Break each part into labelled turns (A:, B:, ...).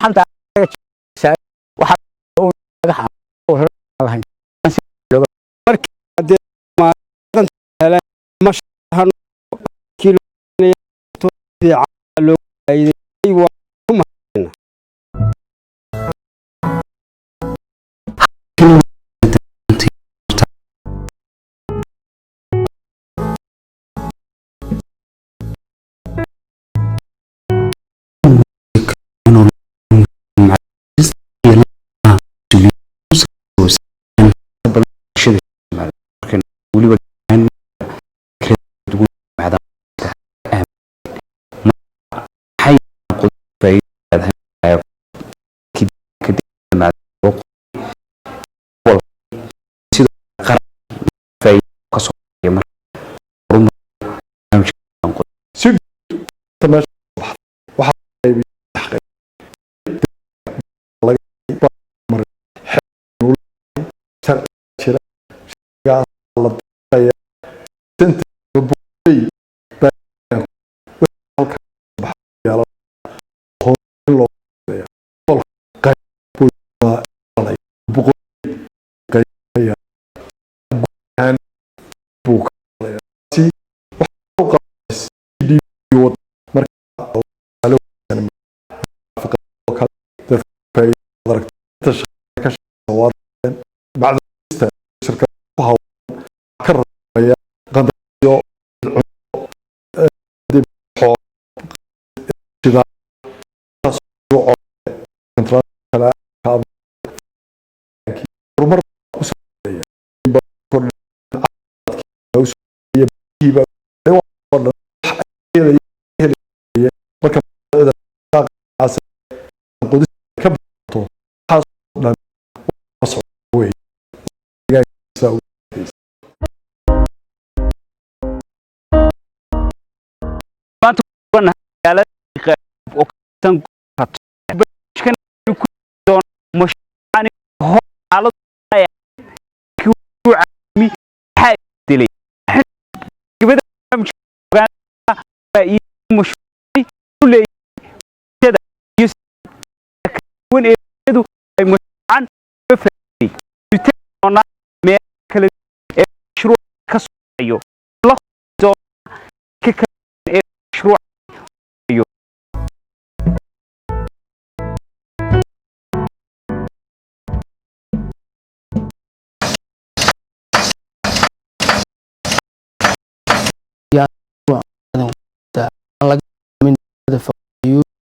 A: xanta waxa uu dhagaxa oo lahayn markii hadee ma heleen mashahan kilo to loo ayay waa kuma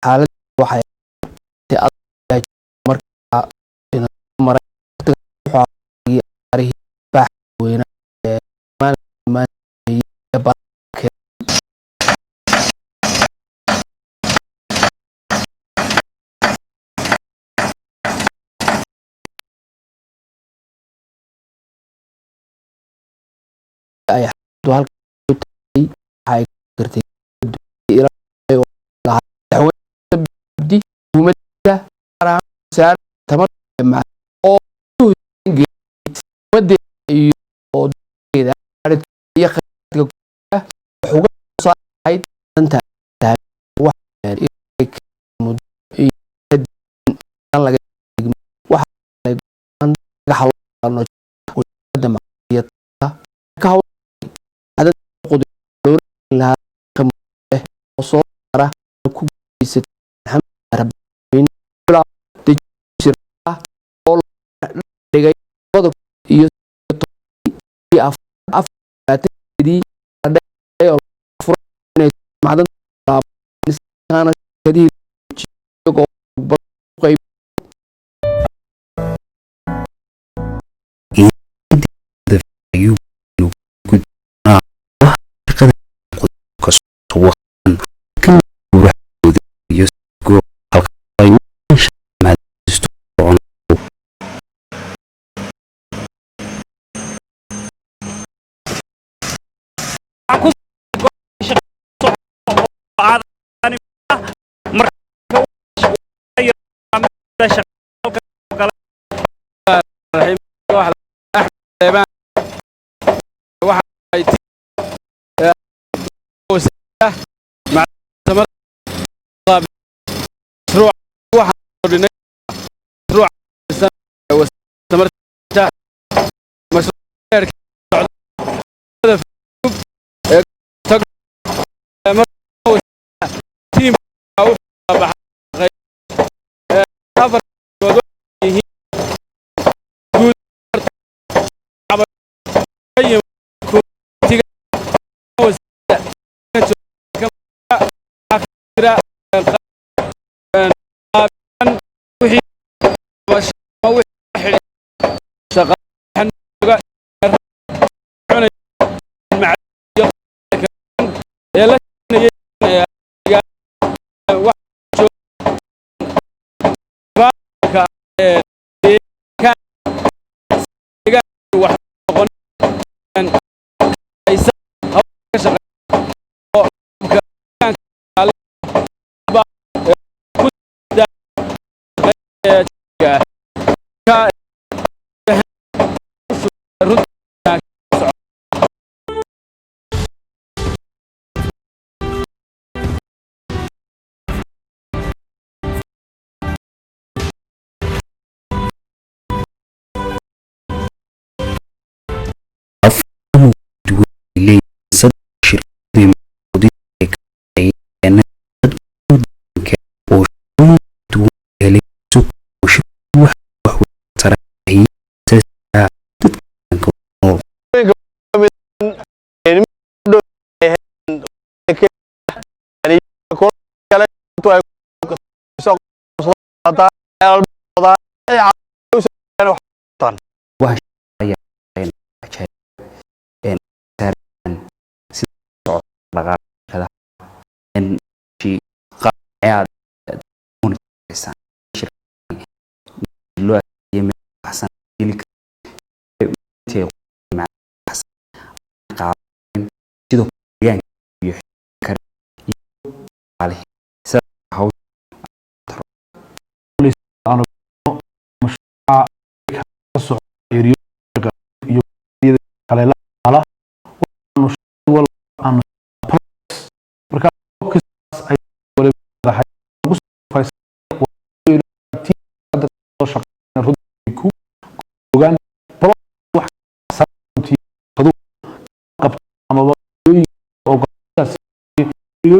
A: xaalad waxay markaa maray ay halka ay gartay tamar oo wada iyo deeda iyo khadka uga saayd anta wax laga wax laga xalano ka adad qodor la soo ara ku isat rabbin bla dijira oo dhigay qodob iyo afatidi aday furay macdan kana kadib go qayb
B: هذا الموضوع
C: wax ay in taran si socod dhaqaaqada in shi qaad unsan loo yimi xasan ilka tii ma qaadin sidoo gaan iyo kar ali sa haw
B: police aan mashruuca ka soo xiriyo iyo kale la aan marka ay wali dahay ugu shaqeynaa runtii ku ogaan wax sababti fadu qabta ama oo qofkaas iyo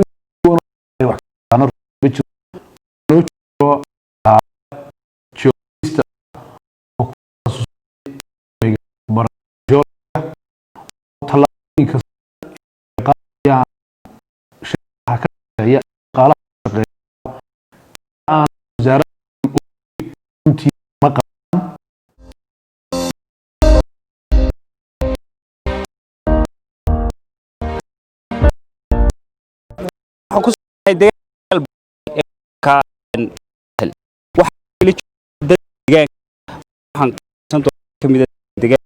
B: wax aan bicho loo joogista oo marjo talaainka qaya shaqada ya qala aan wasaaradda intii maqa
C: ku soo deegal ka wax kale deegaan waxaan santo kamid deegaan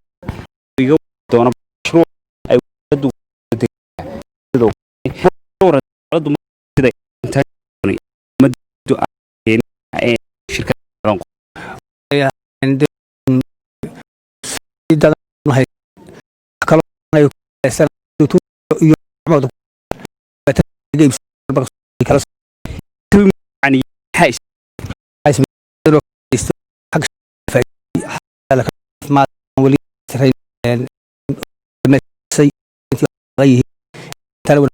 C: iyo doona mashruuc ay wadadu sidoo dowladdu sida inta madu ay shirkadaha
A: ya inde sida hay kala ay san tu iyo maxmud kala
C: yani hays
A: ما ولي ترين مسي غيه تلو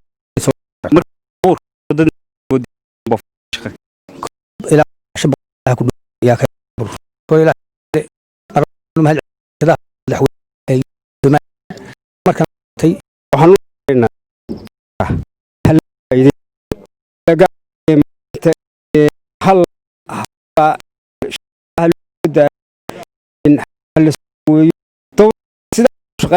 C: مرور ضد
A: الى شبه كل يا كبر الى مهل كذا لحو اي markan tay
C: waxaan leenahay hal idin laga hal hal in hal weeyo to sida shaqo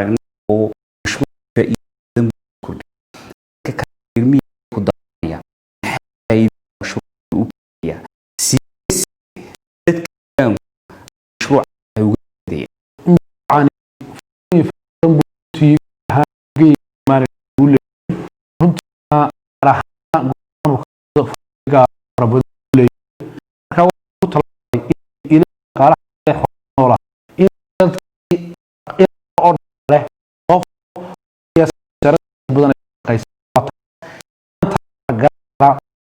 C: aragnay oo mashruuca iyo ka kaalmiyay ku daraya ay mashruuca u keenaya si dadka mashruuca ay uga
B: عن في هاجي مال ولا كنت راح ربنا لي كنت الى قال ولا له قف يا سر بدن قيس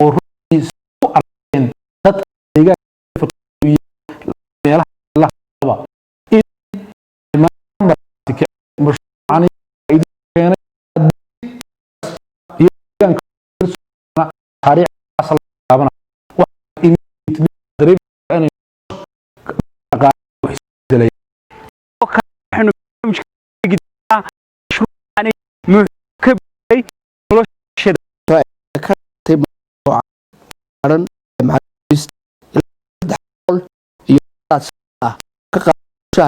B: oo runtii u arkeen dad iga meelaha la qaba in مشروعان كان يمكن طريق اصل قابنا وان تدريب انا قاعد وحدلي وكانوا مش مشروعان مكبي ولشد كتب عرن مع حول يقاس يا